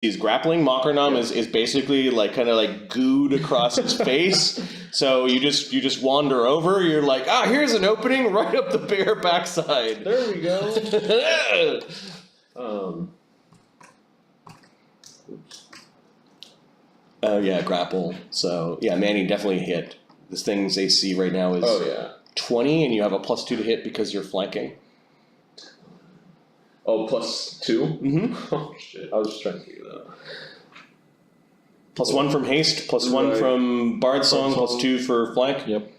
He's grappling. Mokranam is basically like kind of like gooed across his face. So you just wander over. You're like, here's an opening right up the bare backside. There we go. Yeah, grapple. So yeah, Manny definitely hit. This thing's AC right now is 20, and you have a +2 to hit because you're flanking. Oh, +2? Mm-hmm. Oh shit! I was just trying to figure that out. +1 from haste, +1 from Bard Song, +2 for flank. Yep.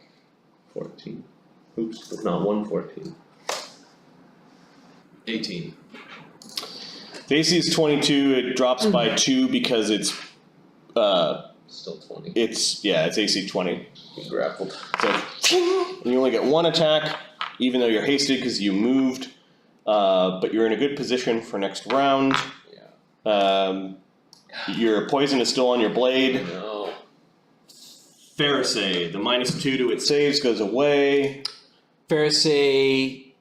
14. Oops, that's not 114. 18. The AC is 22. It drops by 2 because it's Still 20. it's AC 20. You grappled. So you only get 1 attack, even though you're hasted because you moved. But you're in a good position for next round. Yeah. Your poison is still on your blade. No. Fereosae, the -2 to its saves goes away. Fereosae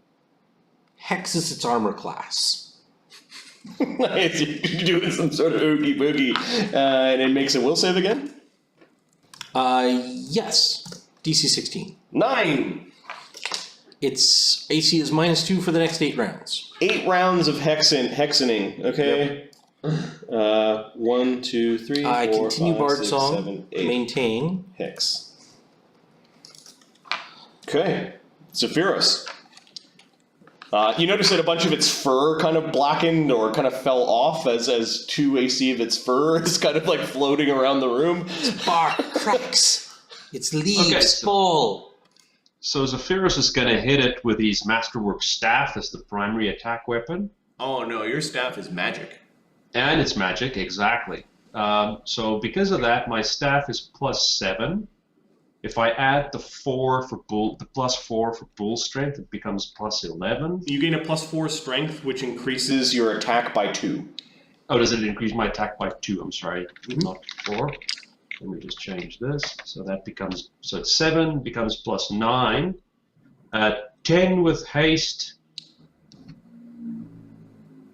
hexes its armor class. Nice, you're doing some sort of oogie boogie. And it makes a will save again? Yes. DC 16. 9! Its AC is -2 for the next 8 rounds. 8 rounds of hexening, okay? Yep. 1, 2, 3, 4, continue 5, Bard 6, Song. 7, 8. Maintain. Hex. Okay. Zephyros. You notice that a bunch of its fur kind of blackened or kind of fell off as 2 AC of its fur is kind of like floating around the room. Its bark cracks. Its leaves fall. So Zephyros is going to hit it with his Masterwork Staff as the primary attack weapon. Oh no, your staff is magic. And it's magic, exactly. So because of that, my staff is +7. If I add the +4 for bull strength, it becomes +11. You gain a +4 strength, which increases your attack by 2. Oh, does it increase my attack by 2? I'm sorry, not 4. Let me just change this. So that becomes, so it's 7 becomes +9. 10 with haste.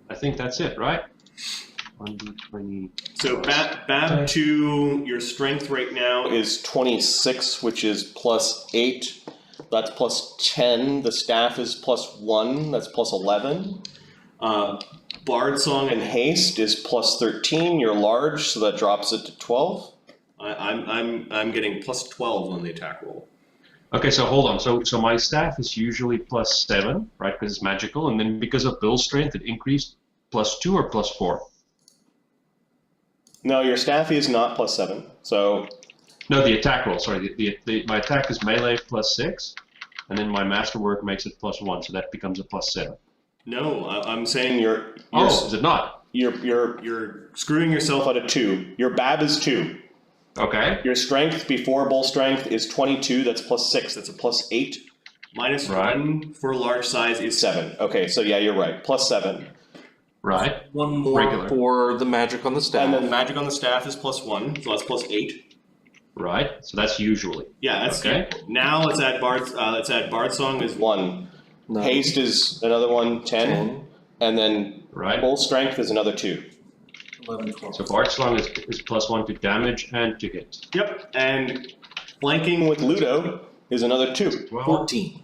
I think that's it, right? 1d20. So Bab 2, your strength right now is 26, which is +8. That's +10. The staff is +1. That's +11. Bard Song and haste is +13. You're large, so that drops it to 12. I'm getting +12 on the attack roll. Okay, so hold on. So my staff is usually +7, right? Because it's magical, and then because of build strength, it increased +2 or +4. No, your staff is not +7. So no, the attack roll. Sorry, my attack is melee +6, and then my masterwork makes it +1, so that becomes a +7. No, I'm saying you're is it not? You're screwing yourself out of 2. Your Bab is 2. Okay. Your strength before bull strength is 22. That's +6. That's a +8. -1 for large size is 7. Okay, so yeah, you're right. +7. Right. 1 more for the magic on the staff. And then the magic on the staff is +1, so that's +8. Right. So that's usually. Yeah, that's okay. Now let's add Bard Song is 1. No. Haste is another 1, 10. And then bull strength is another 2. 11, 12. So Bard Song is +1 to damage and to hit. Yep, and flanking with Luudo is another 2. 14.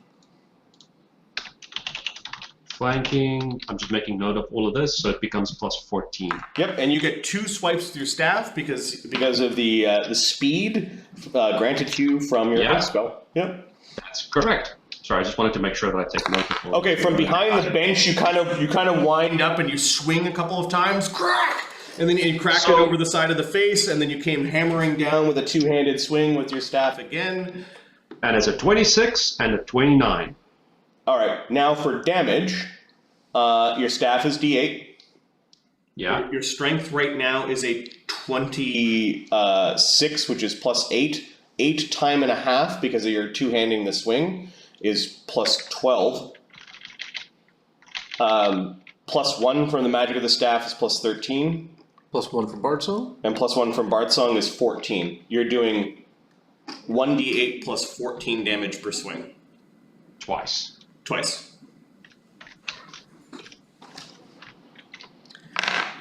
Flanking, I'm just making note of all of this, so it becomes +14. Yep, and you get 2 swipes with your staff because of the speed granted to you from your spell. Yep, that's correct. Sorry, I just wanted to make sure that I take note of all. Okay, from behind the bench, you kind of wind up and you swing a couple of times, crack, and then you crack it over the side of the face, and then you came hammering down with a 2-handed swing with your staff again. And it's a 26 and a 29. All right, now for damage, your staff is D8. Yeah. Your strength right now is a 26, which is +8. 8 time and a half because of your 2-handing the swing is +12. +1 from the magic of the staff is +13. +1 from Bard Song? And +1 from Bard Song is 14. You're doing 1d8 plus 14 damage per swing. Twice.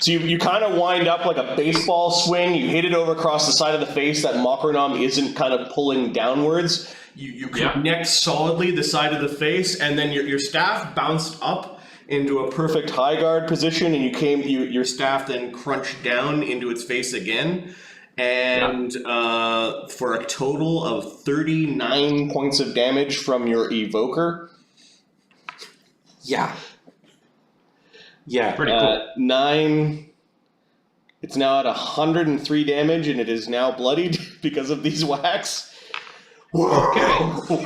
So you kind of wind up like a baseball swing. You hit it over across the side of the face. That Mocronom isn't kind of pulling downwards. You connect solidly the side of the face, and then your staff bounced up into a perfect high guard position, and your staff then crunched down into its face again. And for a total of 39 points of damage from your evoker. Yeah. Yeah. Pretty cool. 9. It's now at 103 damage, and it is now bloodied because of these whacks. Okay.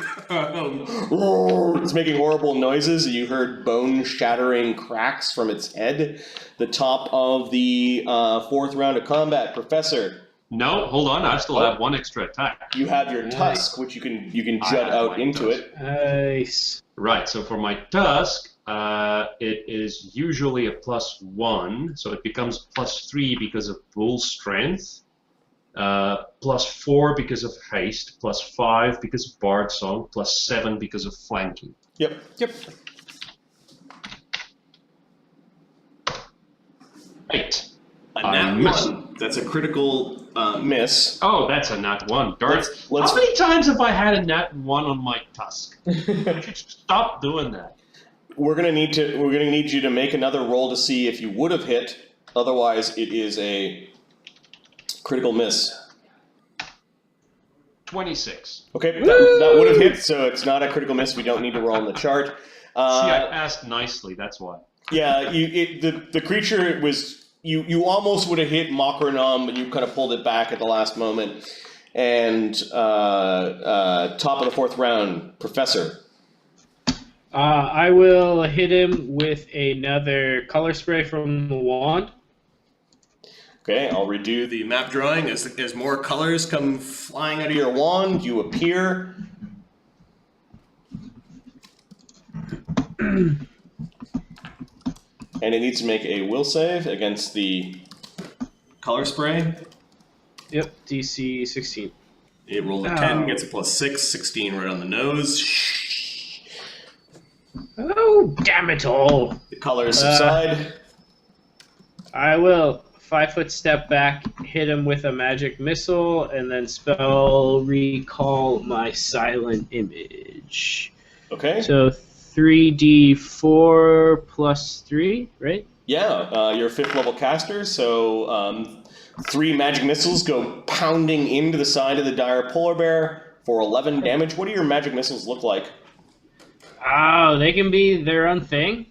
It's making horrible noises. You heard bone-shattering cracks from its head. The top of the 4th round of combat, Professor. No, hold on. I still have 1 extra attack. You have your tusk, which you can jut out into it. Nice. Right. So for my tusk, it is usually a +1, so it becomes +3 because of bull strength. +4 because of haste, +5 because of bard song, +7 because of flanking. Yep. Right. A nat 1. That's a critical miss. Oh, that's a nat 1. Darn. Let's- How many times have I had a nat 1 on my tusk? I should stop doing that. We're gonna need you to make another roll to see if you would have hit. Otherwise, it is a critical miss. 26. Okay, that would have hit, so it's not a critical miss. We don't need to roll on the chart. See, I asked nicely, that's why. Yeah, the creature was you almost would have hit Mocronom, but you kind of pulled it back at the last moment. And top of the 4th round, Professor. I will hit him with another color spray from the wand. Okay, I'll redo the map drawing as more colors come flying out of your wand. You appear. And it needs to make a will save against the color spray. Yep, DC 16. It rolled a 10, gets a +6, 16 right on the nose. Oh, damn it all! The colors subside. I will 5-foot step back, hit him with a magic missile, and then spell recall my silent image. Okay. So 3d4 plus 3, right? Yeah, you're a 5th level caster, so 3 magic missiles go pounding into the side of the dire polar bear for 11 damage. What do your magic missiles look like? Oh, they can be their own thing?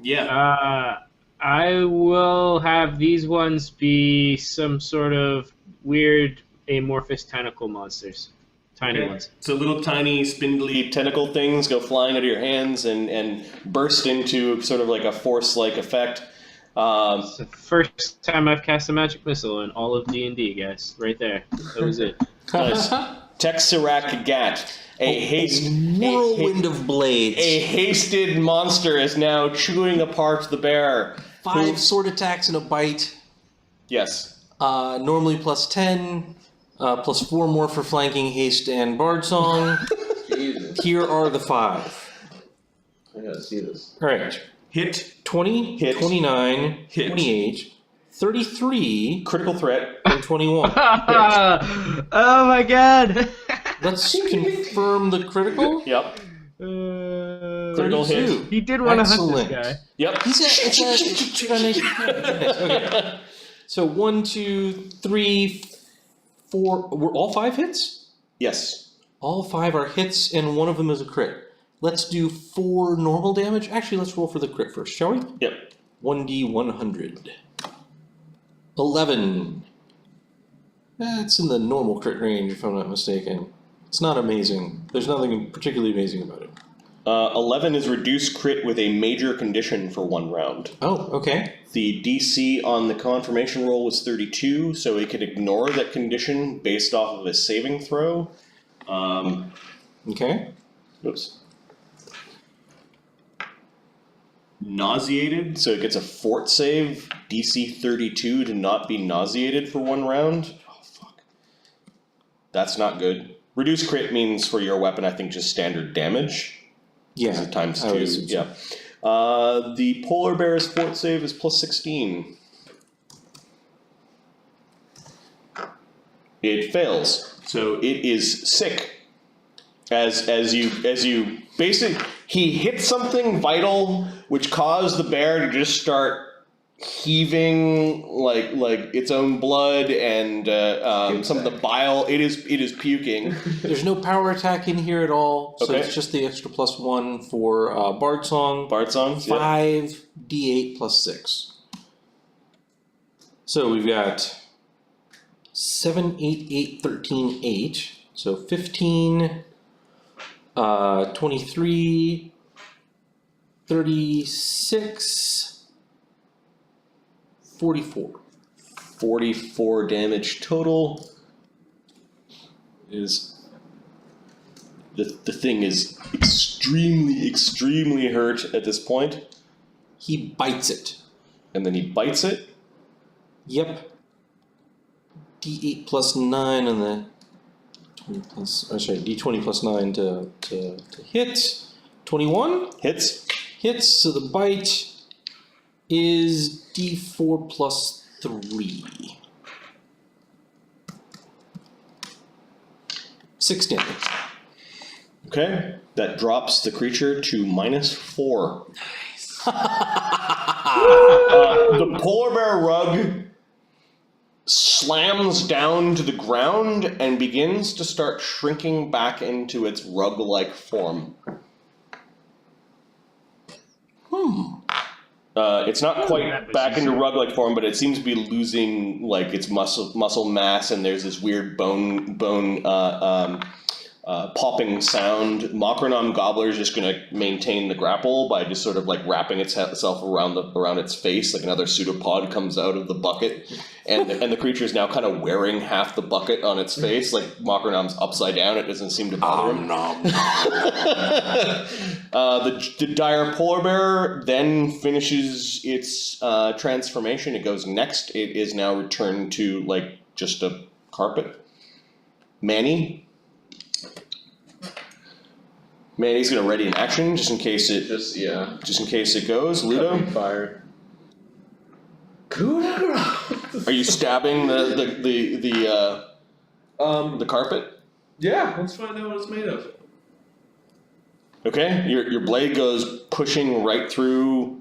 Yeah. I will have these ones be some sort of weird amorphous tentacle monsters. Tiny ones. So little tiny spindly tentacle things go flying out of your hands and burst into sort of like a force-like effect. It's the first time I've cast a magic missile in all of D&D, guys. Right there. That was it. Nice. Tek Cyrax Gigatt. A whirlwind of blades. A hasted monster is now chewing apart the bear. 5 sword attacks and a bite. Yes. Normally +10, +4 more for flanking, haste, and bard song. Jesus. Here are the 5. I gotta see this. All right. Hit. 20, Hit. 29, Hit. 28, 33, Critical threat. and 21. Oh my god! Let's confirm the critical. Yep. Critical 32. hit. He did want to hunt Excellent. this guy. Yep. Okay. So 1, 2, 3, 4. Were all 5 hits? Yes. All 5 are hits, and one of them is a crit. Let's do 4 normal damage. Actually, let's roll for the crit first, shall we? Yep. 1d100. 11. That's in the normal crit range, if I'm not mistaken. It's not amazing. There's nothing particularly amazing about it. 11 is reduced crit with a major condition for 1 round. Oh, okay. The DC on the confirmation roll was 32, so it could ignore that condition based off of a saving throw. Okay. Oops. Nauseated, so it gets a fort save, DC 32 to not be nauseated for 1 round. Oh, fuck. That's not good. Reduced crit means for your weapon, I think, just standard damage. Yeah. Times I would 2, assume so. yeah. The polar bear's fort save is plus 16. It fails, so it is sick. As you basically, he hit something vital, which caused the bear to just start heaving like its own blood and some of the bile. It is puking. There's no power attack in here at all, so Okay. it's just the extra +1 for Bard Song. Bard Song. 5d8 plus 6. So we've got 7, 8, 8, 13, 8. So 15, 23, 36, 44. 44 damage total. Is the thing is extremely hurt at this point, He bites it. and then he bites it. Yep. D8 plus 9 and the 20 plus, D20 plus 9 to hit. 21 Hits. hits, so the bite is D4 plus 3. 6 damage. Okay, that drops the creature to -4. The polar bear rug slams down to the ground and begins to start shrinking back into its rug-like form. It's not quite that was back into easy. rug-like form, but it seems to be losing like its muscle mass, and there's this weird bone popping sound. Mocronom Gobbler is just going to maintain the grapple by just sort of like wrapping itself around its face, like another pseudopod comes out of the bucket, and the creature is now kind of wearing half the bucket on its face, like Mocronom's upside down. It doesn't seem to bother him. The dire polar bear then finishes its transformation. It goes next. It is now returned to like just a carpet. Manny's gonna ready an action just in case it goes. Luudo, Fire. are you stabbing the carpet? Yeah, let's find out what it's made of. Okay, your blade goes pushing right through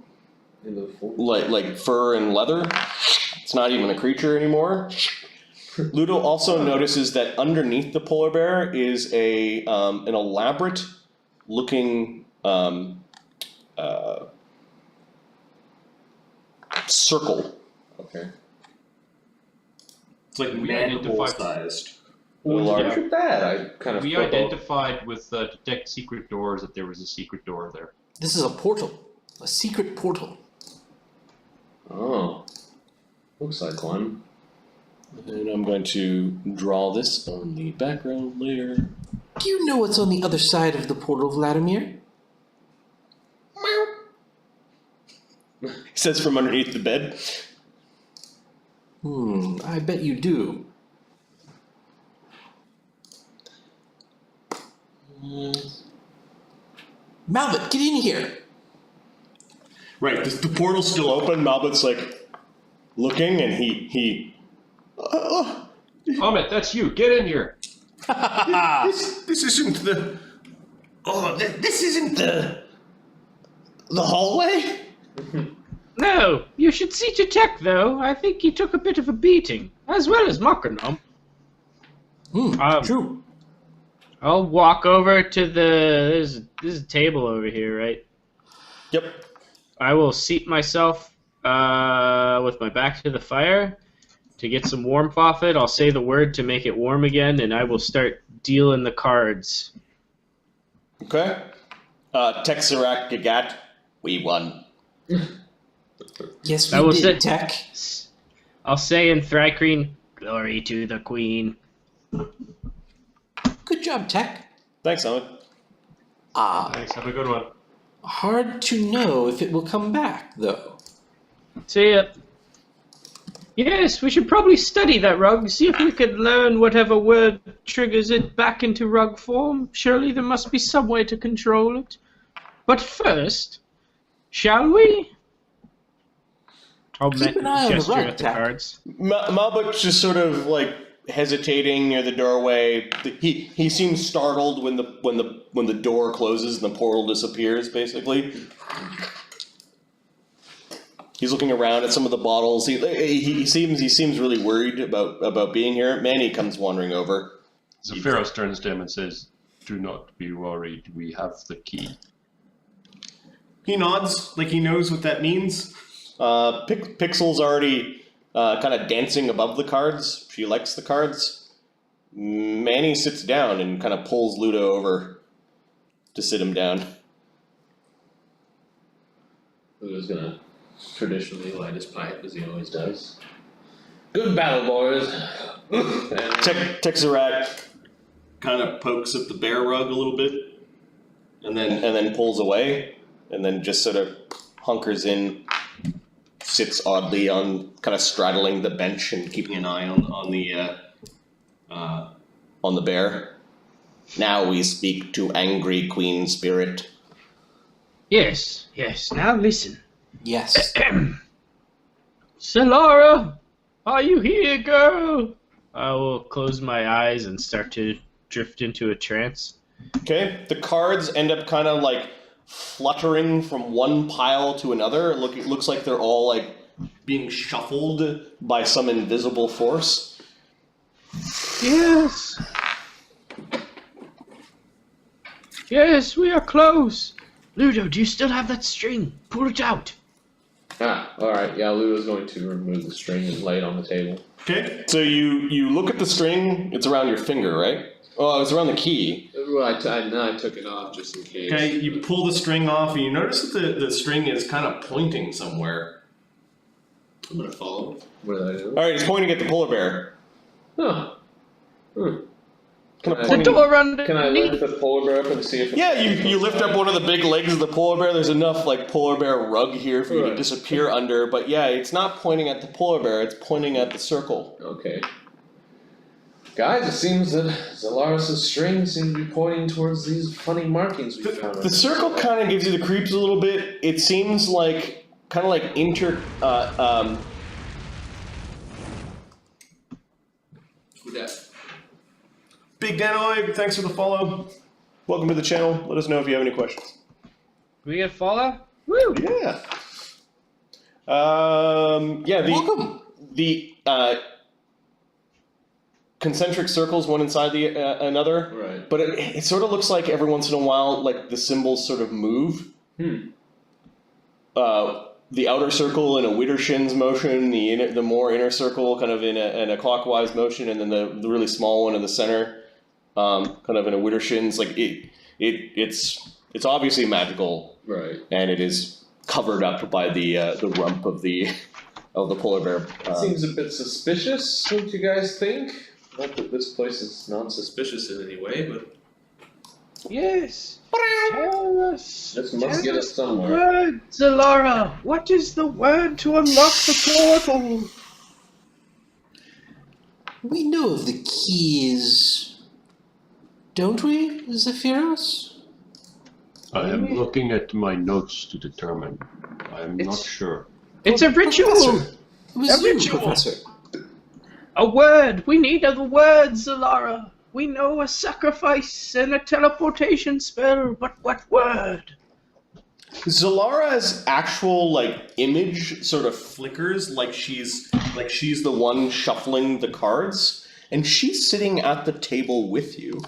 Into the floor. like fur and leather. It's not even a creature anymore. Luudo also notices that underneath the polar bear is an elaborate looking circle. Okay. It's like We mandible identified- sized. Well, large. look at that. I kind of We flip over. identified with detect secret doors that there was a secret door there. This is a portal. A secret portal. Oh. Looks like one. And I'm going to draw this on the background layer. Do you know what's on the other side of the portal, Vladimir? It says from underneath the bed. I bet you do. Malvin, get in here! Right, the portal's still open. Malbit's like looking, and he. Amit, that's you. Get in here. This isn't the. This isn't the hallway. No, you should see to Tek, though. I think he took a bit of a beating, as well as Mocronom. True. I'll walk over to there's a table over here, right? Yep. I will seat myself with my back to the fire to get some warmth off it. I'll say the word to make it warm again, and I will start dealing the cards. Okay. Tek Cyrax Gigatt, we won. Yes, I we will did, say- Tek. I'll say in Thrycreen, glory to the queen. Good job, Tek. Thanks, Amit. Thanks. Have a good one. Hard to know if it will come back, though. See ya. Yes, we should probably study that rug, see if we could learn whatever word triggers it back into rug form. Surely there must be some way to control it. But first, Shall we? I'll Keep an eye on the gesture rug, at the Tek. cards. Malbuk's just sort of like hesitating near the doorway. He seems startled when the door closes and the portal disappears. Basically, he's looking around at some of the bottles. He seems really worried about being here. Manny comes wandering over. Zephyros turns to him and says, "Do not be worried. We have the key." He nods like he knows what that means. Pixel's already kind of dancing above the cards. She likes the cards. Manny sits down and kind of pulls Luudo over to sit him down. Ludo's gonna traditionally light his pipe as he always does. Good battle, boys. Tek Cyrax kind of pokes at the bear rug a little bit, and then pulls away, and then just sort of hunkers in. Sits oddly on, kind of straddling the bench and keeping an eye on the bear. Now we speak to angry Queen Spirit. Yes, yes. Now listen. Yes. Zellara, are you here, girl? I will close my eyes and start to drift into a trance. Okay, the cards end up kind of like fluttering from one pile to another. It looks like they're all like being shuffled by some invisible force. Yes. Yes, we are close. Luudo, do you still have that string? Pull it out. Alright, yeah, Ludo's going to remove the string and lay it on the table. Okay, so you look at the string. It's around your finger, right? Oh, it's around the key. Well, I took it off just in case. Okay, you pull the string off, and you notice that the string is kind of pointing somewhere. I'm gonna follow. What did I do? All right, it's pointing at the polar bear. Oh. Kind of The pointing. door under. Can I lift the polar bear up and see if it's... Yeah, you lift up one of the big legs of the polar bear. There's enough like polar bear rug here for you to Right. disappear under. But yeah, it's not pointing at the polar bear. It's pointing at the circle. Okay. Guys, it seems that Zelaris' string seems to be pointing towards these funny markings we found. The circle kind of gives you the creeps a little bit. It seems like kind of like Who dat? Big Danoid, thanks for the follow. Welcome to the channel. Let us know if you have any questions. We get follow? Woo! Yeah. Welcome. The concentric circles, one inside the another. Right. But it sort of looks like every once in a while, like the symbols sort of move. The outer circle in a Widdershins motion, the more inner circle kind of in a clockwise motion, and then the really small one in the center, kind of in a Widdershins. Like it's obviously magical, Right. and it is covered up by the rump of the polar bear. Seems a bit suspicious, don't you guys think? Not that this place is non-suspicious in any way, but Yes. Tell us. this must get us somewhere. Word, Zellara. What is the word to unlock the portal? We know of the keys, don't we, Zephyros? I am looking at my notes to determine. I am not It's- sure. It's a ritual. Professor. It was A you, ritual. Professor. A word. We need a word, Zellara. We know a sacrifice and a teleportation spell, but what word? Zellara's actual like image sort of flickers like she's the one shuffling the cards, and she's sitting at the table with you.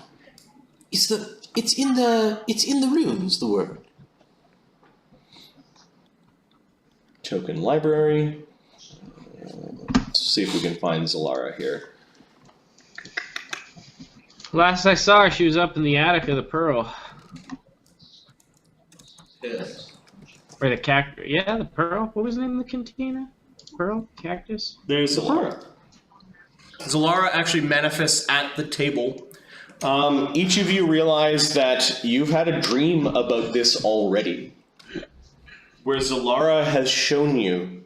It's in the runes, the word. Token library. Let's see if we can find Zellara here. Last I saw her, she was up in the attic of the Pearl. Yes. Or the cactus. Yeah, the Pearl. What was the name of the cantina? Pearl? Cactus? There's Zellara. Zellara actually manifests at the table. Each of you realize that you've had a dream about this already, where Zellara has shown you,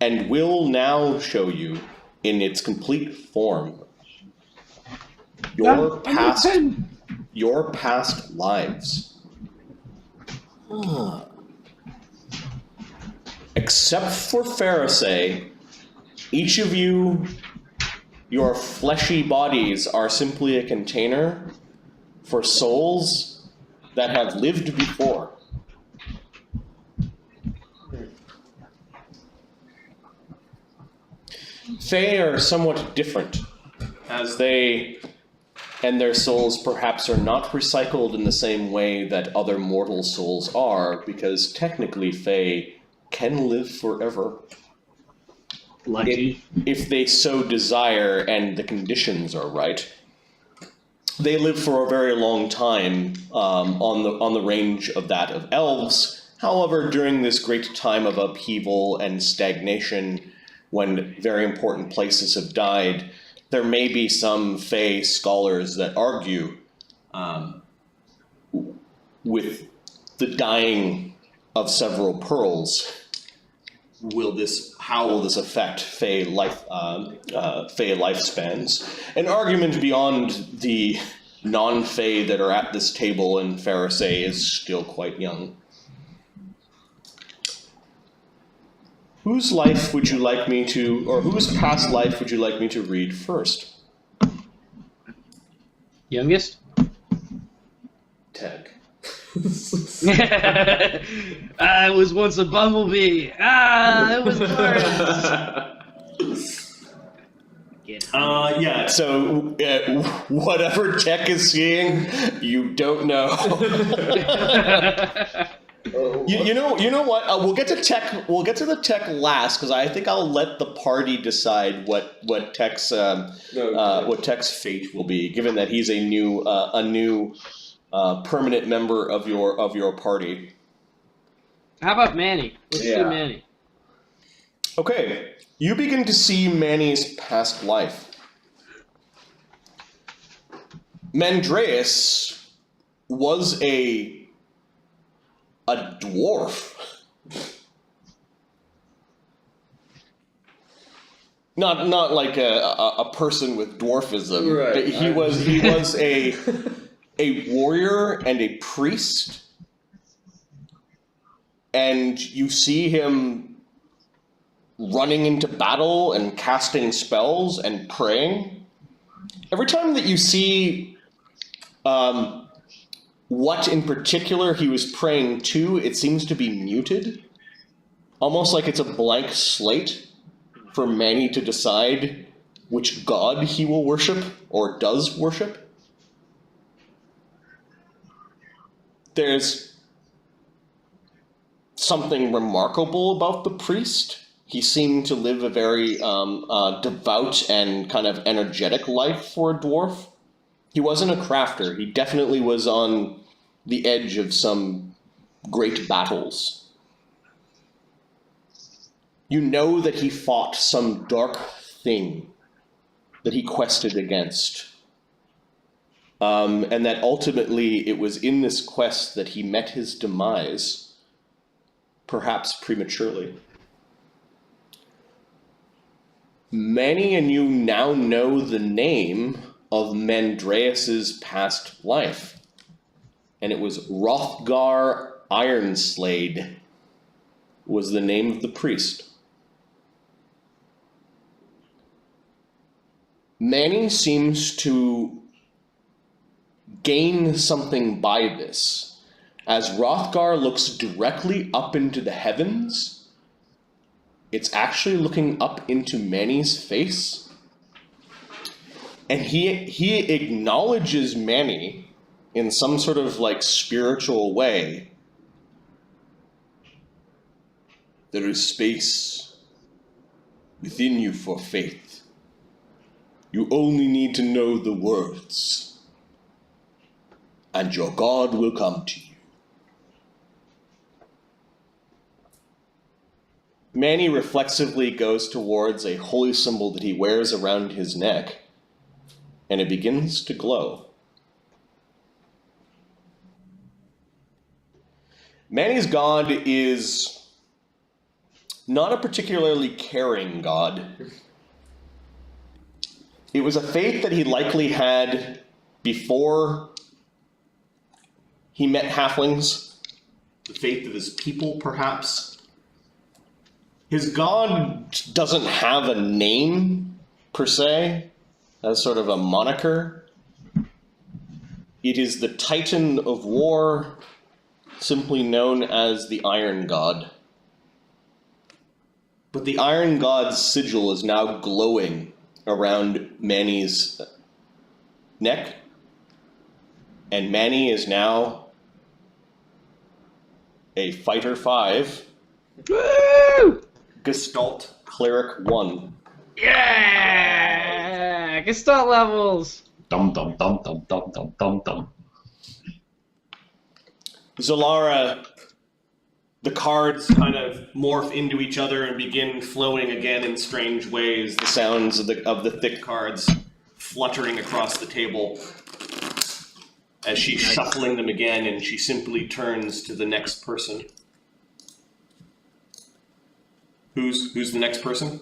and will now show you in its complete form, your past lives. Ah. Except for Fereosae, each of you, your fleshy bodies are simply a container for souls that have lived before. Fae are somewhat different, as they and their souls perhaps are not recycled in the same way that other mortal souls are, because technically Fae can live forever. Lucky. If they so desire and the conditions are right. They live for a very long time on the range of that of elves. However, during this great time of upheaval and stagnation, when very important places have died, there may be some Fae scholars that argue with the dying of several pearls, how will this affect Fae lifespans? An argument beyond the non-Fae that are at this table in Fereosae is still quite young. Whose life would you like me to, or whose past life would you like me to read first? Youngest? Tek. I was once a bumblebee. It was glorious. Yeah, so whatever Tek is seeing, you don't know. You know what? We'll get to Tek. We'll get to the Tek last, because I think I'll let the party decide what Tek's fate will be, given that he's a new permanent member of your party. How about Manny? Let's do Manny. Okay, you begin to see Manny's past life. Mandreas was a dwarf. Not like a person with dwarfism. Right. He was a warrior and a priest. And you see him running into battle and casting spells and praying. Every time that you see what in particular he was praying to, it seems to be muted. Almost like it's a blank slate for Manny to decide which god he will worship or does worship. There's something remarkable about the priest. He seemed to live a very devout and kind of energetic life for a dwarf. He wasn't a crafter. He definitely was on the edge of some great battles. You know that he fought some dark thing that he quested against. And that ultimately it was in this quest that he met his demise, perhaps prematurely. Many and you now know the name of Mandreas's past life, and it was Hrothgar Ironslade was the name of the priest. Manny seems to gain something by this, as Hrothgar looks directly up into the heavens. It's actually looking up into Manny's face, and he acknowledges Manny in some sort of like spiritual way. There is space within you for faith. You only need to know the words, and your God will come to you. Manny reflexively goes towards a holy symbol that he wears around his neck, and it begins to glow. Manny's god is not a particularly caring god. It was a faith that he likely had before he met halflings, the faith of his people, perhaps. His god doesn't have a name, per se, as sort of a moniker. It is the Titan of War, simply known as the Iron God. But the Iron God's sigil is now glowing around Manny's neck, and Manny is now a Fighter 5, Woo! Gestalt Cleric 1. Yeah! Gestalt levels! Dum dum dum dum dum dum dum dum. Zellara, the cards kind of morph into each other and begin flowing again in strange ways, the sounds of the thick cards fluttering across the table as she's shuffling them again, and she simply turns to the next person. Who's the next person?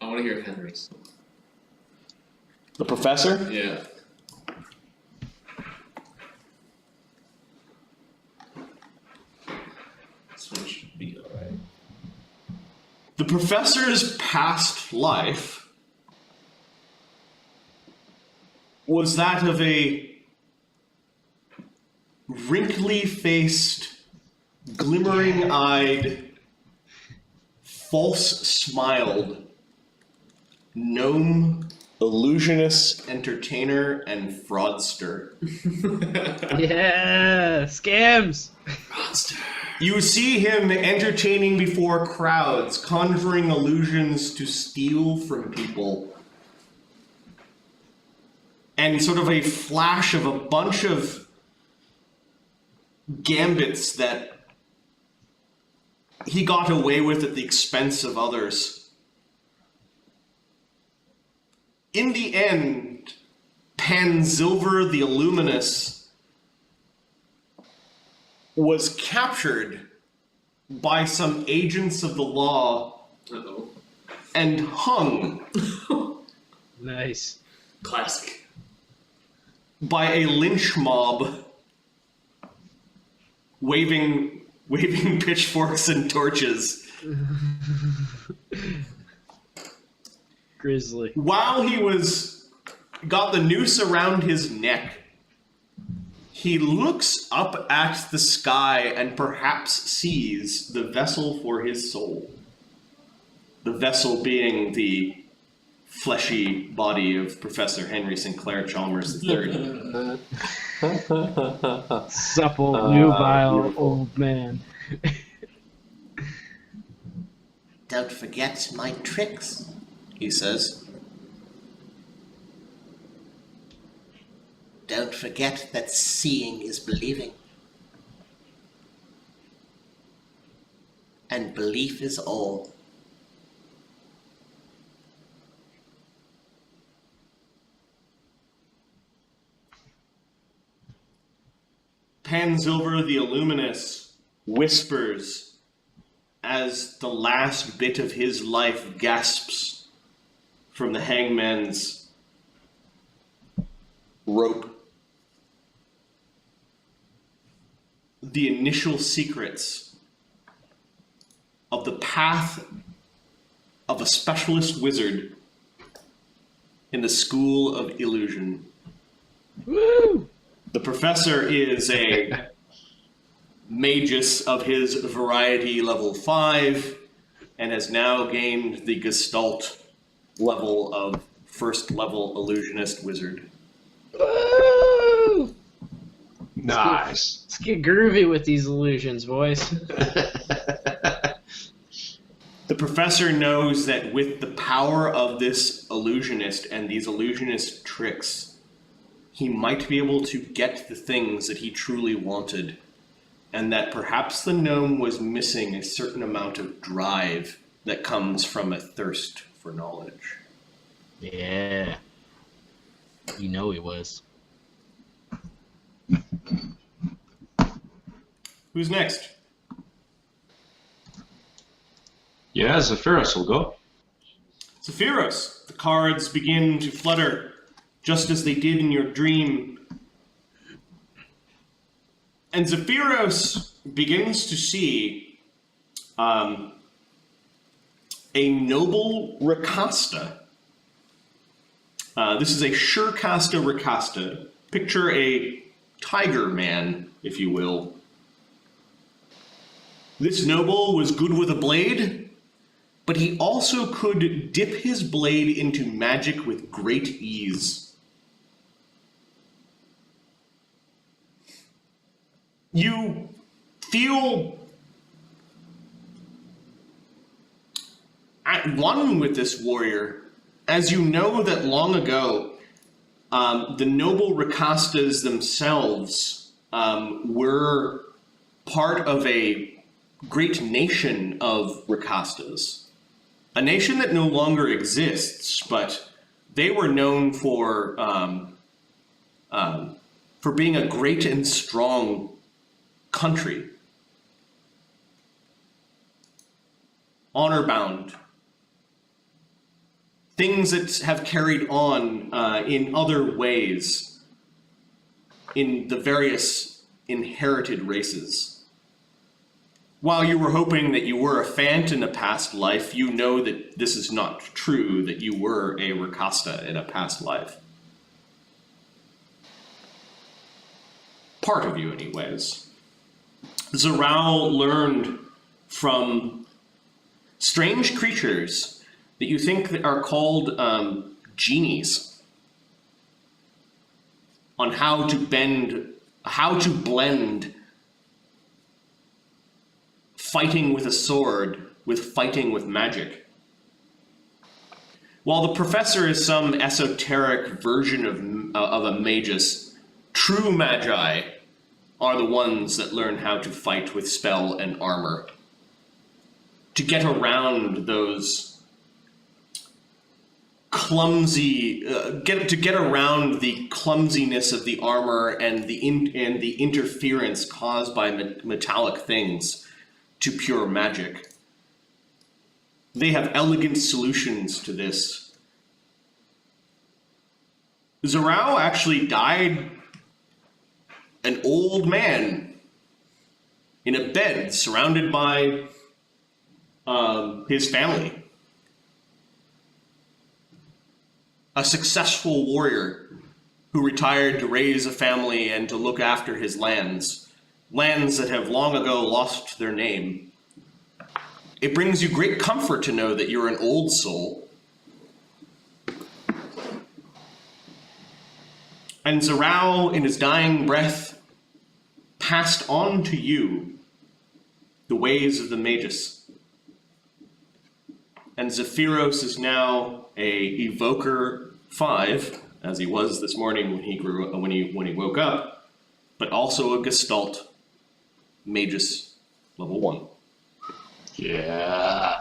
I want to hear Henry's. The professor? Yeah. This one should be alright. The professor's past life was that of a wrinkly-faced, glimmering-eyed, false-smiled gnome, illusionist, entertainer, and fraudster. Yeah! Scams! Monster. You see him entertaining before crowds, conjuring illusions to steal from people. And sort of a flash of a bunch of gambits that he got away with at the expense of others. In the end, Pansilver the Illuminous was captured by some agents of the law Uh-oh. and hung Nice. Classic. by a lynch mob waving pitchforks and torches. Grizzly. While he got the noose around his neck, he looks up at the sky and perhaps sees the vessel for his soul. The vessel being the fleshy body of Professor Henry Sinclair Chalmers III. Supple, nubile old man. Don't forget my tricks, he says. Don't forget that seeing is believing. And belief is all. Pansilver the Illuminous whispers as the last bit of his life gasps from the hangman's rope. The initial secrets of the path of a specialist wizard in the School of Illusion. Woo! The professor is a magus of his variety level 5 and has now gained the Gestalt level of first level illusionist wizard. Woo! Nice. Let's get groovy with these illusions, boys. The professor knows that with the power of this illusionist and these illusionist tricks, he might be able to get the things that he truly wanted, and that perhaps the gnome was missing a certain amount of drive that comes from a thirst for knowledge. Yeah. You know he was. Who's next? Yeah, Zephyros will go. Zephyros. The cards begin to flutter, just as they did in your dream. And Zephyros begins to see a noble Rakasta. This is a Surecasta Rakasta. Picture a tiger man, if you will. This noble was good with a blade, but he also could dip his blade into magic with great ease. You feel at one with this warrior, as you know that long ago, the noble Rakastas themselves were part of a great nation of Rakastas. A nation that no longer exists, but they were known for being a great and strong country. Honor-bound. Things that have carried on in other ways in the various inherited races. While you were hoping that you were a Fant in a past life, you know that this is not true, that you were a Rakasta in a past life. Part of you, anyways. Zarao learned from strange creatures that you think that are called genies on how to blend fighting with a sword with fighting with magic. While the professor is some esoteric version of a magus, true magi are the ones that learn how to fight with spell and armor. To get around those clumsy, get around the clumsiness of the armor and the interference caused by metallic things to pure magic. They have elegant solutions to this. Zarao actually died an old man in a bed surrounded by his family. A successful warrior who retired to raise a family and to look after his lands that have long ago lost their name. It brings you great comfort to know that you're an old soul. And Zarao, in his dying breath, passed on to you the ways of the Magus. And Zephyros is now a Evoker 5, as he was this morning when he woke up, but also a Gestalt Magus level 1. Yeah.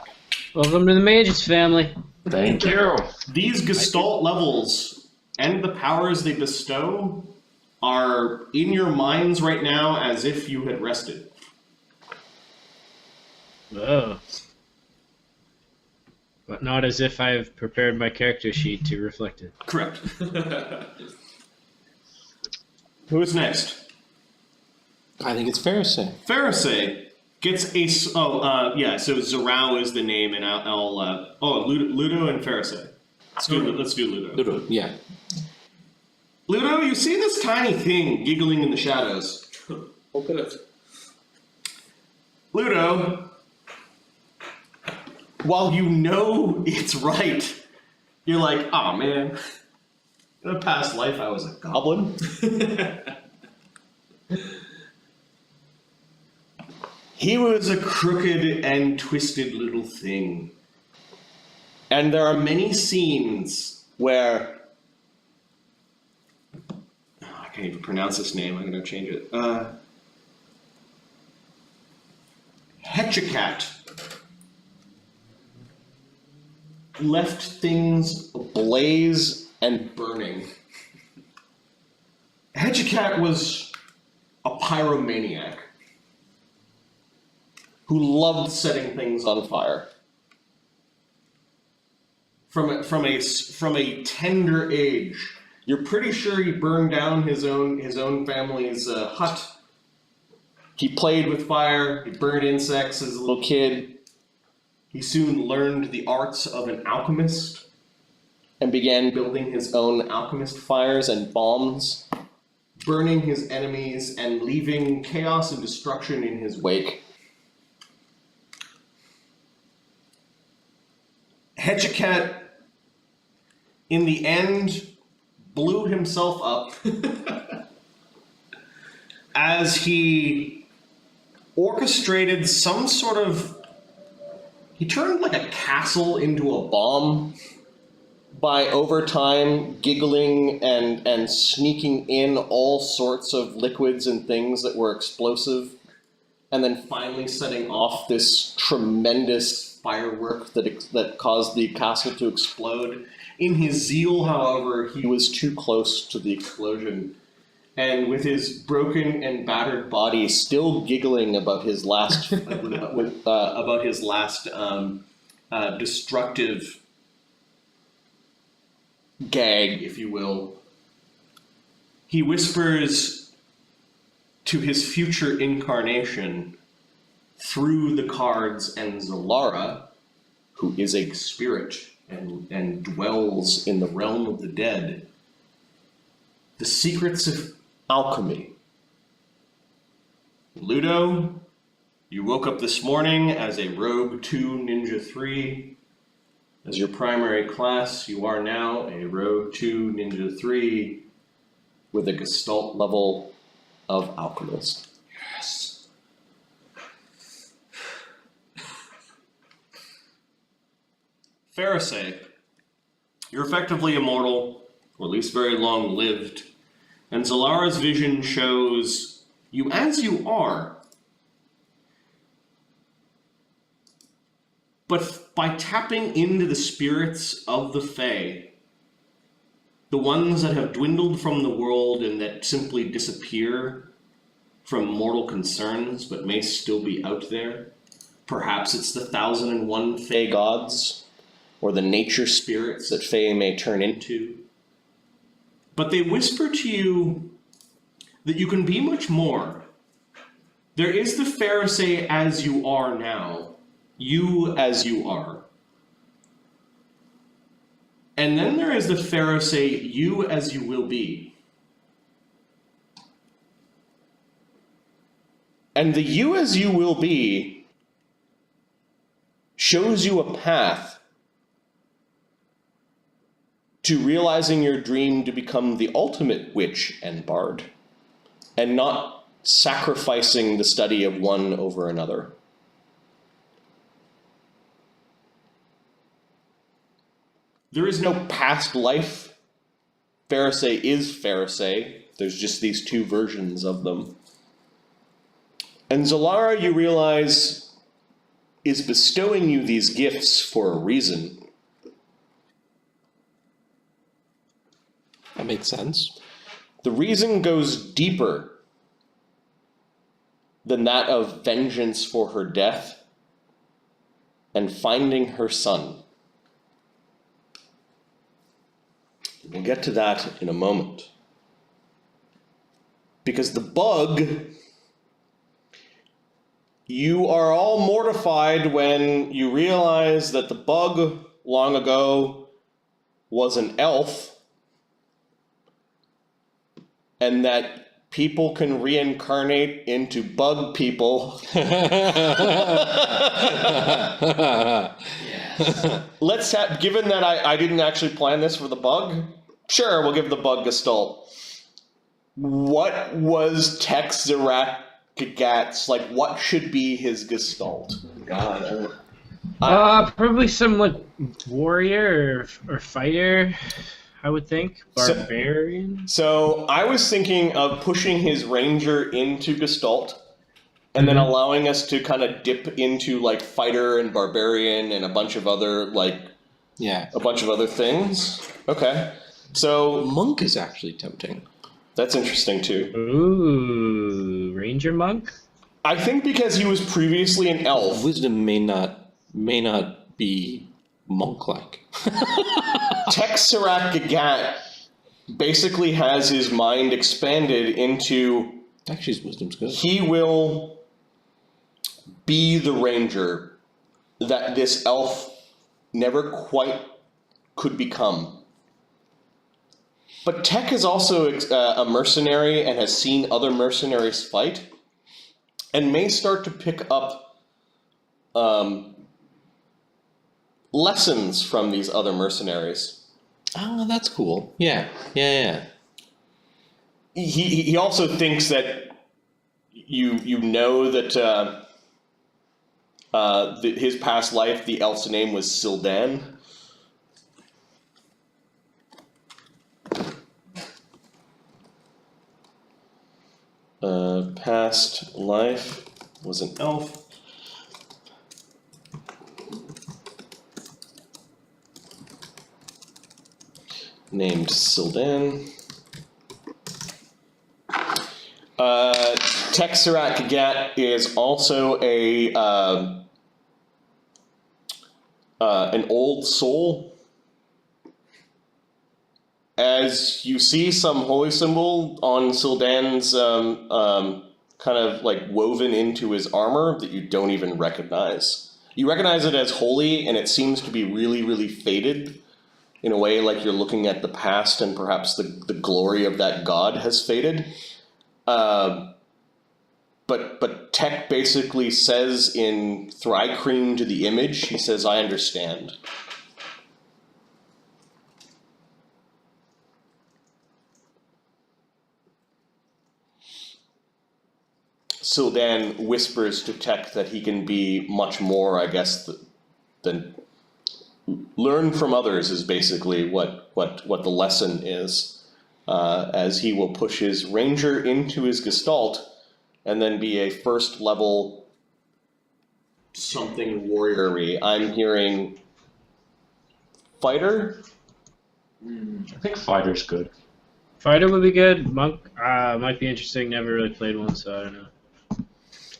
Welcome to the Magus family. Thank you. These Gestalt levels and the powers they bestow are in your minds right now as if you had rested. Whoa. But not as if I've prepared my character sheet to reflect it. Correct. Who is next? I think it's Fereosae. Fereosae gets a... so Zarao is the name, and Luudo and Fereosae. Let's do Luudo. Luudo, yeah. Luudo, you see this tiny thing giggling in the shadows. Open it. Luudo, while you know it's right, you're like, oh man, in a past life I was a goblin. He was a crooked and twisted little thing. And there are many scenes where... I can't even pronounce this name, I'm going to change it. Hechicat left things ablaze and burning. Hechicat was a pyromaniac who loved setting things on fire. From a tender age, you're pretty sure he burned down his own family's hut. He played with fire. He burned insects as a little kid. He soon learned the arts of an alchemist and began building his own alchemist fires and bombs, burning his enemies and leaving chaos and destruction in his wake. Gigatt, in the end, blew himself up as he orchestrated some sort of... He turned like a castle into a bomb by over time giggling and sneaking in all sorts of liquids and things that were explosive, and then finally setting off this tremendous firework that caused the castle to explode. In his zeal, however, he was too close to the explosion, and with his broken and battered body still giggling about his last destructive gag, if you will, he whispers to his future incarnation through the cards and Zellara, who is a spirit and dwells in the realm of the dead, the secrets of alchemy. Luudo, you woke up this morning as a Rogue 2 Ninja 3. As your primary class, you are now a Rogue 2 Ninja 3 with a Gestalt level of Alchemist. Yes. Fereosae, you're effectively immortal, or at least very long-lived, and Zellara's vision shows you as you are. But by tapping into the spirits of the Fae, the ones that have dwindled from the world and that simply disappear from mortal concerns but may still be out there, perhaps it's the 1001 Fae gods, or the nature spirits that Fae may turn into. But they whisper to you that you can be much more. There is the Fereosae as you are now, you as you are. And then there is the Fereosae, you as you will be. And the you as you will be shows you a path to realizing your dream to become the ultimate witch and bard, and not sacrificing the study of one over another. There is no past life. Fereosae is Fereosae. There's just these two versions of them. And Zellara, you realize, is bestowing you these gifts for a reason. That makes sense. The reason goes deeper than that of vengeance for her death and finding her son. We'll get to that in a moment. Because the bug, you are all mortified when you realize that the bug long ago was an elf, and that people can reincarnate into bug people. Let's have, given that I didn't actually plan this for the bug, sure, we'll give the bug Gestalt. What was Tek Cyrax Gigatt's, like, what should be his Gestalt? God, Probably some, like, warrior or fighter, I would think. Barbarian? So I was thinking of pushing his ranger into Gestalt, and then allowing us to kind of dip into, like, fighter and barbarian and a bunch of other, like, Yeah. a bunch of other things. Okay. So Monk is actually tempting. that's interesting too. Ooh, Ranger Monk? I think because he was previously an elf. Wisdom may not be monk-like. Tek Cyrax Gigatt basically has his mind expanded into Actually, his wisdom's good. he will be the ranger that this elf never quite could become. But Tek is also a mercenary and has seen other mercenaries fight, and may start to pick up lessons from these other mercenaries. Oh, that's cool. Yeah. He also thinks that you know that his past life, the elf's name was Sildan. Past life was an elf. Named Sildan. Tek Cyrax Gigatt is also an old soul. As you see some holy symbol on Sildan's kind of like woven into his armor that you don't even recognize. You recognize it as holy, and it seems to be really, really faded in a way like you're looking at the past, and perhaps the glory of that god has faded. But Tek basically says in Thri-Kreen to the image, he says, "I understand." Sildan whispers to Tek that he can be much more, I guess, than learn from others is basically what the lesson is, as he will push his ranger into his gestalt and then be a first level something warrior-y. I'm hearing fighter. I think fighter's good. Fighter would be good. Monk might be interesting. Never really played one, so I don't know.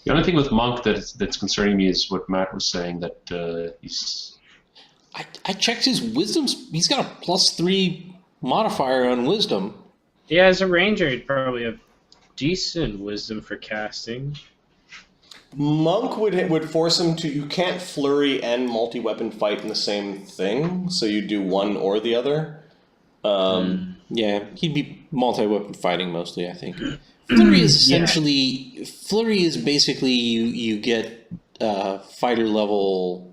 The only thing with monk that's concerning me is what Matt was saying, that he's. I checked his wisdom. He's got a +3 modifier on wisdom. Yeah, as a ranger, he'd probably have decent wisdom for casting. Monk would force him to. You can't flurry and multi-weapon fight in the same thing, so you do one or the other. Yeah, he'd be multi-weapon fighting mostly, I think. Flurry is essentially flurry is basically you get fighter level.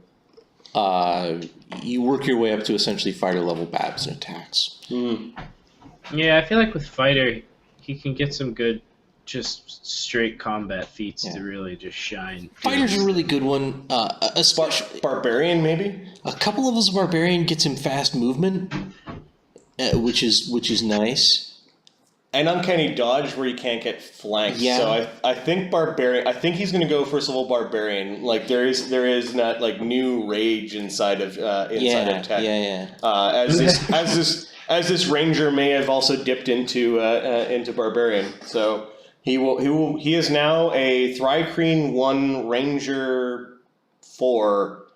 You work your way up to essentially fighter level babs and attacks. Yeah, I feel like with fighter, he can get some good, just straight combat feats to really just shine. Fighter's a really good one. Especially Barbarian, maybe. A couple of us barbarian gets him fast movement, which is nice. And uncanny dodge where you can't get flanked. Yeah. So I think barbarian. I think he's going to go first of all barbarian. Like there is not like new rage inside of Tek. As this ranger may have also dipped into barbarian. So he is now a Thri-Kreen 1 ranger 4.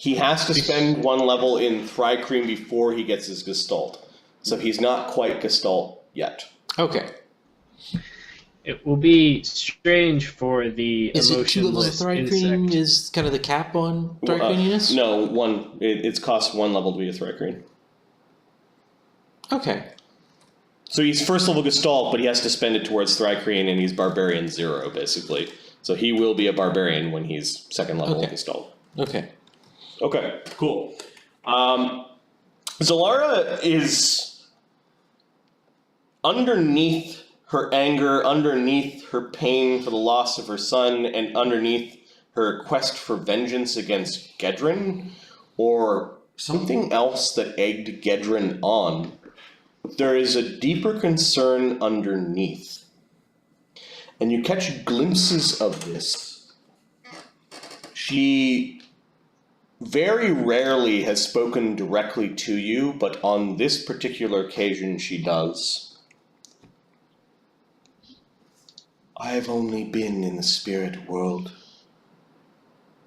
He has to spend 1 level in Thri-Kreen before he gets his Gestalt. So he's not quite Gestalt yet. Okay. It will be strange for the Is it 2 levels of emotionless Thri-Kreen insect. is kind of the cap on Thri-Kreen units? No, 1. It costs 1 level to be a Thri-Kreen. Okay. So he's first level Gestalt, but he has to spend it towards Thri-Kreen, and he's Barbarian 0, basically. So he will be a Barbarian when he's 2nd level Gestalt. Okay. Okay, cool. Zellara is underneath her anger, underneath her pain for the loss of her son, and underneath her quest for vengeance against Gedrin, or something else that egged Gedrin on. There is a deeper concern underneath. And you catch glimpses of this. She very rarely has spoken directly to you, but on this particular occasion she does. I've only been in the spirit world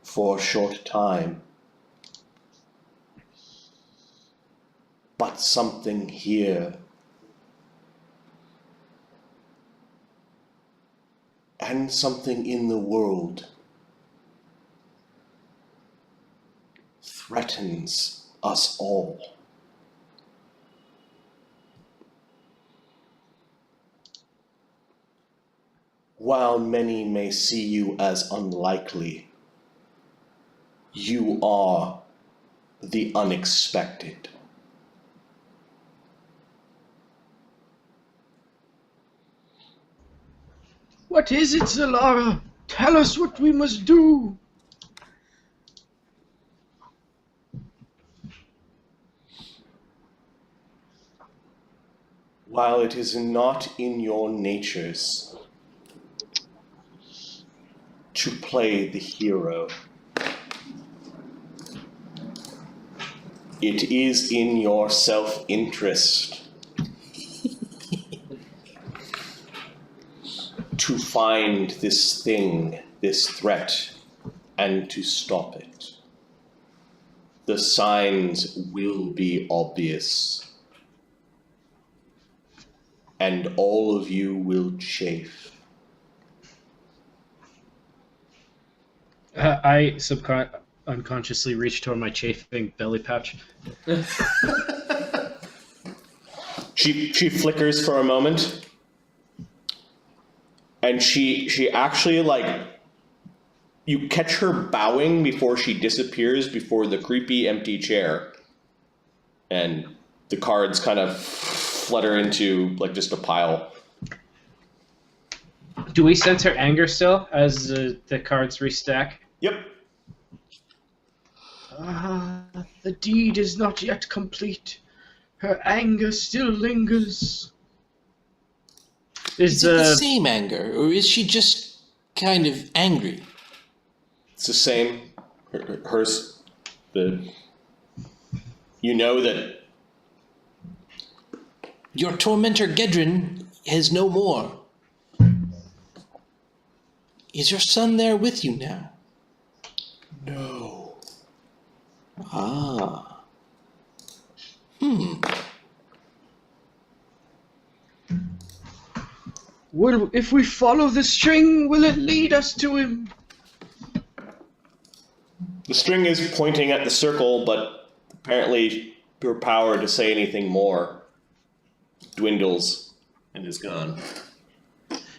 for a short time. But something here and something in the world threatens us all. While many may see you as unlikely, you are the unexpected. What is it, Zellara? Tell us what we must do. While it is not in your natures to play the hero, it is in your self-interest to find this thing, this threat, and to stop it. The signs will be obvious, and all of you will chafe. I unconsciously reached toward my chafing belly pouch. She flickers for a moment, and she actually, like, you catch her bowing before she disappears before the creepy empty chair, and the cards kind of flutter into like just a pile. Do we sense her anger still as the cards restack? Yep. The deed is not yet complete. Her anger still lingers. Is it the same anger, or is she just kind of angry? It's the same. Hers, you know that your tormentor Gedrin is no more. Is your son there with you now? no. Ah. If we follow the string, will it lead us to him? The string is pointing at the circle, but apparently your power to say anything more dwindles and is gone.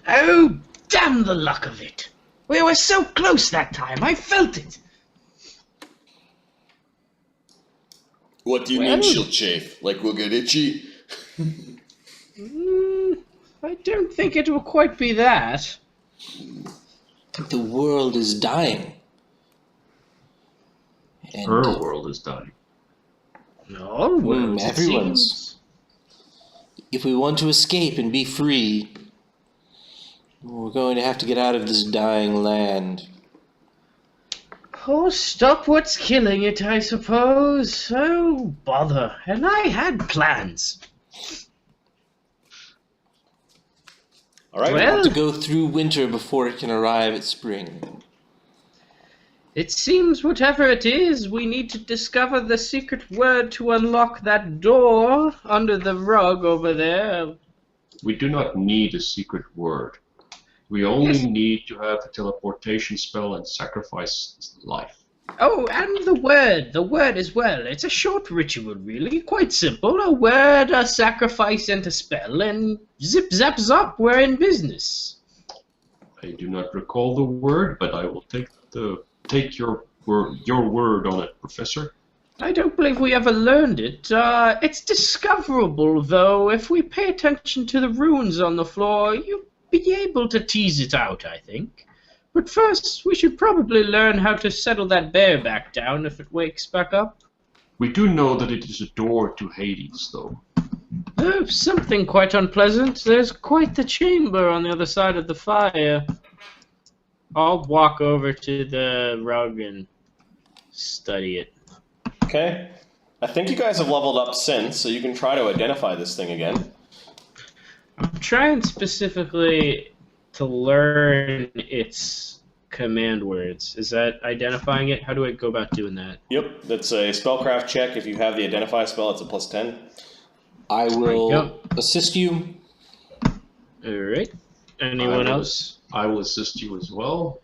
Oh, damn the luck of it! We were so close that time, I felt it! What do you mean she'll chafe? Like we'll get itchy? I don't think it will quite be that. The world is dying. And Her world is dying. No, well, everyone's. If we want to escape and be free, we're going to have to get out of this dying land. Oh, stop what's killing it, I suppose. Oh, bother. And I had plans. All right. We have Well, to go through winter before it can arrive at spring. it seems whatever it is, we need to discover the secret word to unlock that door under the rug over there. We do not need a secret word. We only need to have the teleportation spell and sacrifice his life. Oh, and the word as well. It's a short ritual, really, quite simple. A word, a sacrifice, and a spell, and zip, zap, zop, we're in business. I do not recall the word, but I will take your word on it, Professor. I don't believe we ever learned it. It's discoverable, though. If we pay attention to the runes on the floor, you'll be able to tease it out, I think. But first, we should probably learn how to settle that bear back down if it wakes back up. We do know that it is a door to Hades, though. Oh, something quite unpleasant. There's quite the chamber on the other side of the fire. I'll walk over to the rug and study it. Okay. I think you guys have leveled up since, so you can try to identify this thing again. I'm trying specifically to learn its command words. Is that identifying it? How do I go about doing that? Yep, that's a spellcraft check. If you have the identify spell, it's a +10. I will assist you. Alright. Anyone else? I will assist you as well.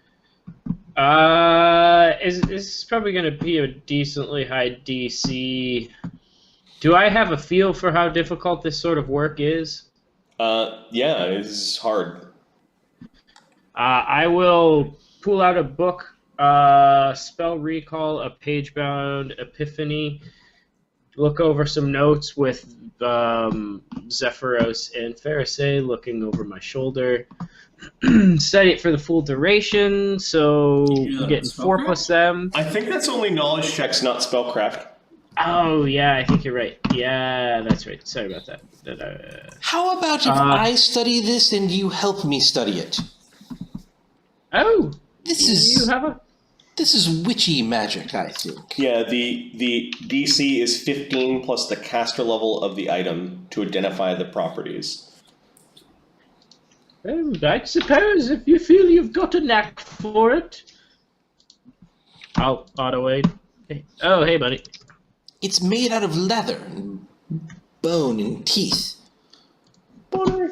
Is probably going to be a decently high DC. Do I have a feel for how difficult this sort of work is? Yeah, it's hard. I will pull out a book, spell recall, a page-bound epiphany, look over some notes with Zephyros and Fereosae looking over my shoulder. Study it for the full duration, so we're getting 4 plus them. I think that's only knowledge checks, not spellcraft. Oh, yeah, I think you're right. Yeah, that's right. Sorry about that. How about if I study this and you help me study it? Oh, This is witchy magic, I think. Yeah, the DC is 15 plus the caster level of the item to identify the properties. well, I suppose if you feel you've got a knack for it. I'll auto-aid. Oh, hey, buddy. It's made out of leather and bone and teeth. Are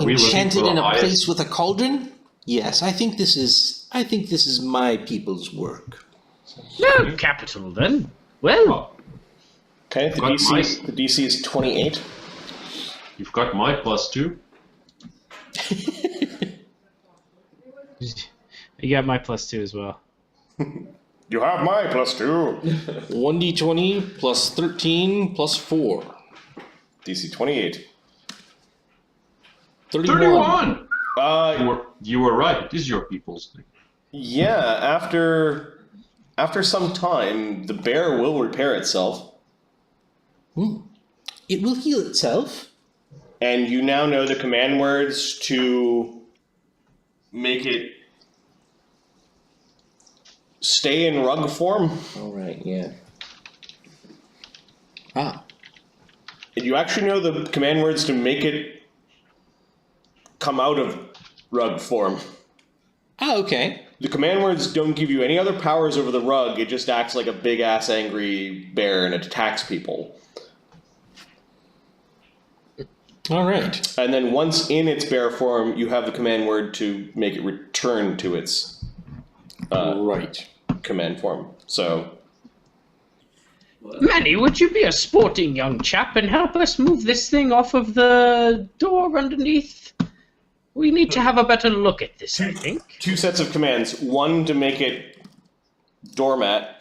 we Enchanted looking in for a highest? place with a cauldron? Yes, I think this is my people's work. No, capital then. Well, Okay, the Got DC is 28. You've got my +2. you got my +2 as well. You have my +2. 1d20 plus 13 plus 4. DC 28. 31! Uh, You were right. It is your people's thing. yeah, after some time, the bear will repair itself, It will heal itself. and you now know the command words to make it stay in rug form. All right, yeah. Ah, And you actually know the command words to make it come out of rug form. okay. The command words don't give you any other powers over the rug, it just acts like a big ass angry bear and it attacks people. All right. And then once in its bear form, you have the command word to make it return to its Right. command form. So, Manny, would you be a sporting young chap and help us move this thing off of the door underneath? We need to have a better look at this, I think. 2 sets of commands. 1 to make it doormat.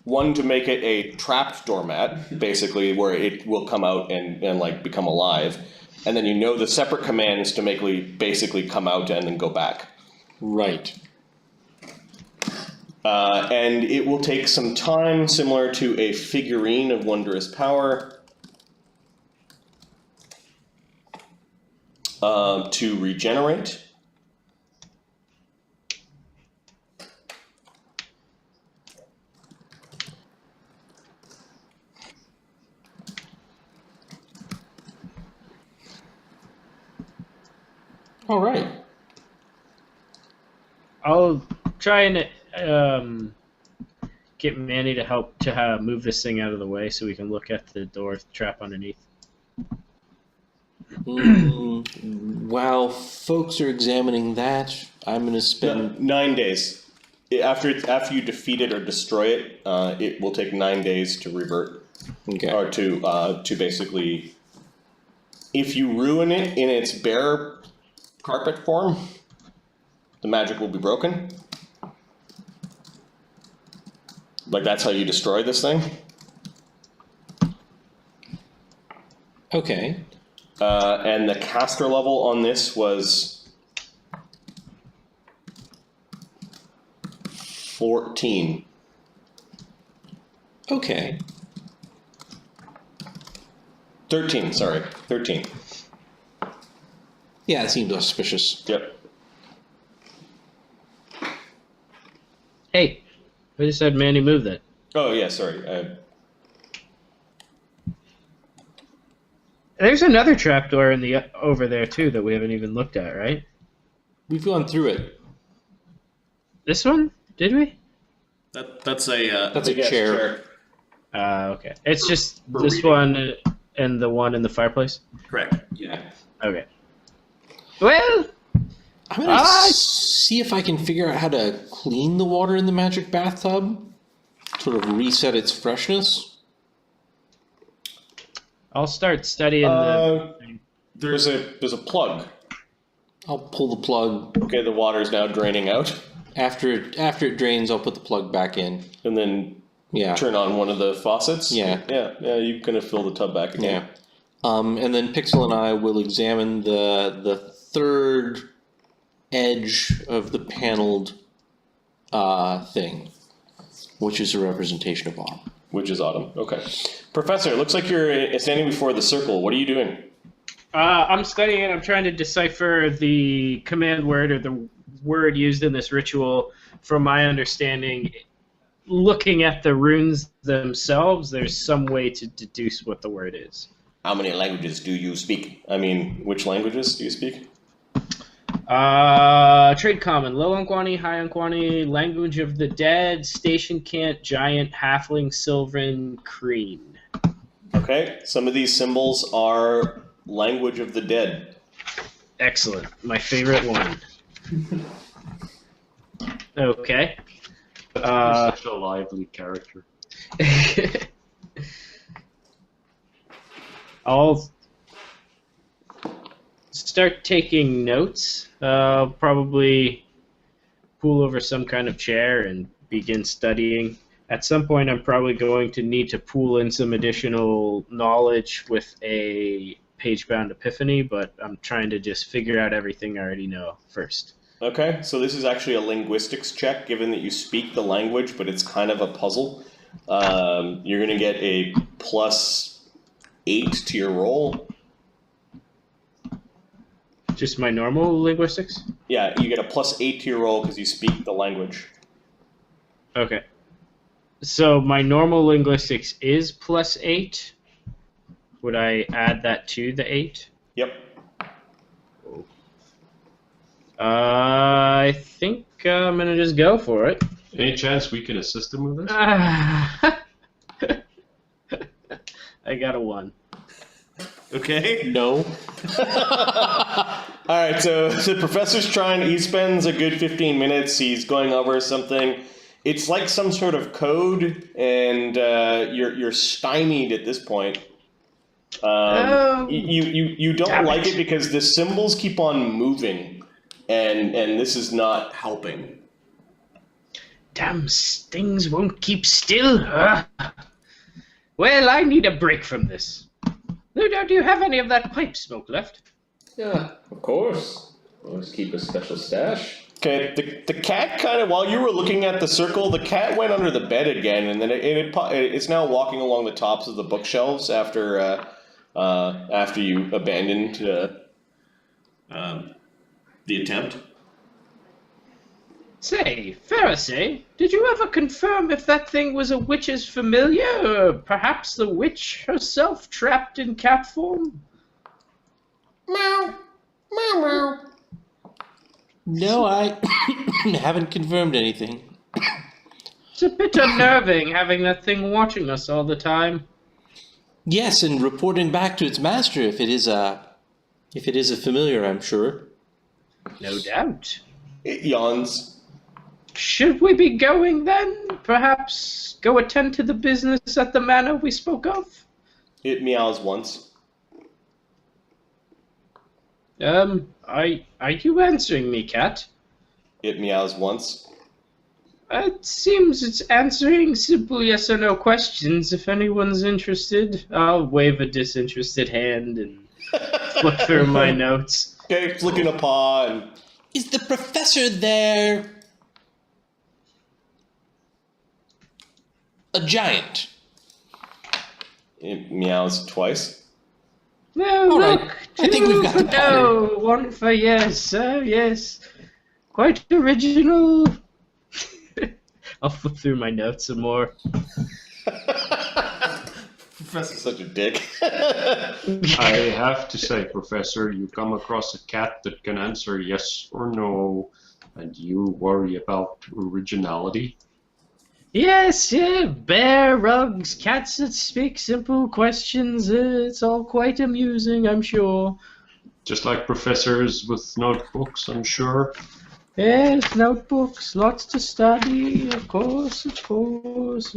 1 to make it a trapped doormat, basically, where it will come out and like become alive. And then you know the separate commands to make it basically come out and then go back. Right. And it will take some time, similar to a figurine of wondrous power, to regenerate. All right. I'll try and get Manny to help to move this thing out of the way so we can look at the door trap underneath. While folks are examining that, I'm going to spend... 9 days. After you defeat it or destroy it, it will take 9 days to revert, Okay. or to basically, if you ruin it in its bare carpet form, the magic will be broken. Like that's how you destroy this thing. Okay. And the caster level on this was 14. Okay. 13, sorry. 13. Yeah, it seems auspicious. Yep. Hey, I just had Manny move that. Oh, yeah, sorry. There's another trapdoor in the over there too that we haven't even looked at, right? We've gone through it. This one? Did we? That's a That's a chair. Okay. It's just this one and the one in the fireplace? Correct. Yeah. Okay. Well, I'm gonna see if I can figure out how to clean the water in the magic bathtub. Sort of reset its freshness. I'll start studying the. There's a plug. I'll pull the plug. Okay, the water is now draining out. After it drains, I'll put the plug back in. And then Yeah. turn on one of the faucets. Yeah. Yeah, you're gonna fill the tub back again. Yeah. And then Pixel and I will examine the third edge of the paneled thing, which is a representation of autumn. Which is autumn. Okay. Professor, it looks like you're standing before the circle. What are you doing? I'm studying it. I'm trying to decipher the command word or the word used in this ritual. From my understanding, looking at the runes themselves, there's some way to deduce what the word is. How many languages do you speak? I mean, which languages do you speak? Trade common, low unquani, high unquani, language of the dead, station cant, giant, halfling, sylvan, creen. Okay, some of these symbols are language of the dead. Excellent. My favorite one. Okay. Such a lively character. I'll start taking notes. Probably pull over some kind of chair and begin studying. At some point, I'm probably going to need to pool in some additional knowledge with a page-bound epiphany, but I'm trying to just figure out everything I already know first. Okay, so this is actually a linguistics check, given that you speak the language, but it's kind of a puzzle. You're going to get a +8 to your roll. Just my normal linguistics? Yeah, you get a +8 to your roll because you speak the language. Okay. So my normal linguistics is +8. Would I add that to the 8? Yep. I think I'm going to just go for it. Any chance we can assist him with this? I got a 1. Okay. No. Alright, so the professor's he spends a good 15 minutes, he's going over something. It's like some sort of code, and you're stymied at this point. You don't like it because the symbols keep on moving, and this is not helping. Damn stings won't keep still, huh? Well, I need a break from this. Luudo, do you have any of that pipe smoke left? Yeah, of course. Always keep a special stash. Okay, the cat kind of, while you were looking at the circle, the cat went under the bed again, and then it's now walking along the tops of the bookshelves after you abandoned the attempt. Say, Fereosae, did you ever confirm if that thing was a witch's familiar, or perhaps the witch herself trapped in cat form? Meow. Meow, meow. No, I haven't confirmed anything. It's a bit unnerving having that thing watching us all the time. Yes, and reporting back to its master if it is a familiar, I'm sure. No doubt. It yawns. Should we be going then? Perhaps go attend to the business at the manor we spoke of? It meows once. Are you answering me, cat? It meows once. It seems it's answering simple yes or no questions. If anyone's interested, I'll wave a disinterested hand and flip through my notes. Okay, flicking a paw and... Is the professor there? A giant. It meows twice. No, All look, right. I think we've got two the for pattern. no, one for yes, yes. Quite original. I'll flip through my notes some more. Professor's such a dick. I have to say, Professor, you come across a cat that can answer yes or no, and you worry about originality. Yes, yeah, bear rugs, cats that speak simple questions. It's all quite amusing, I'm sure. Just like professors with notebooks, I'm sure. Yes, notebooks, lots to study, of course, of course.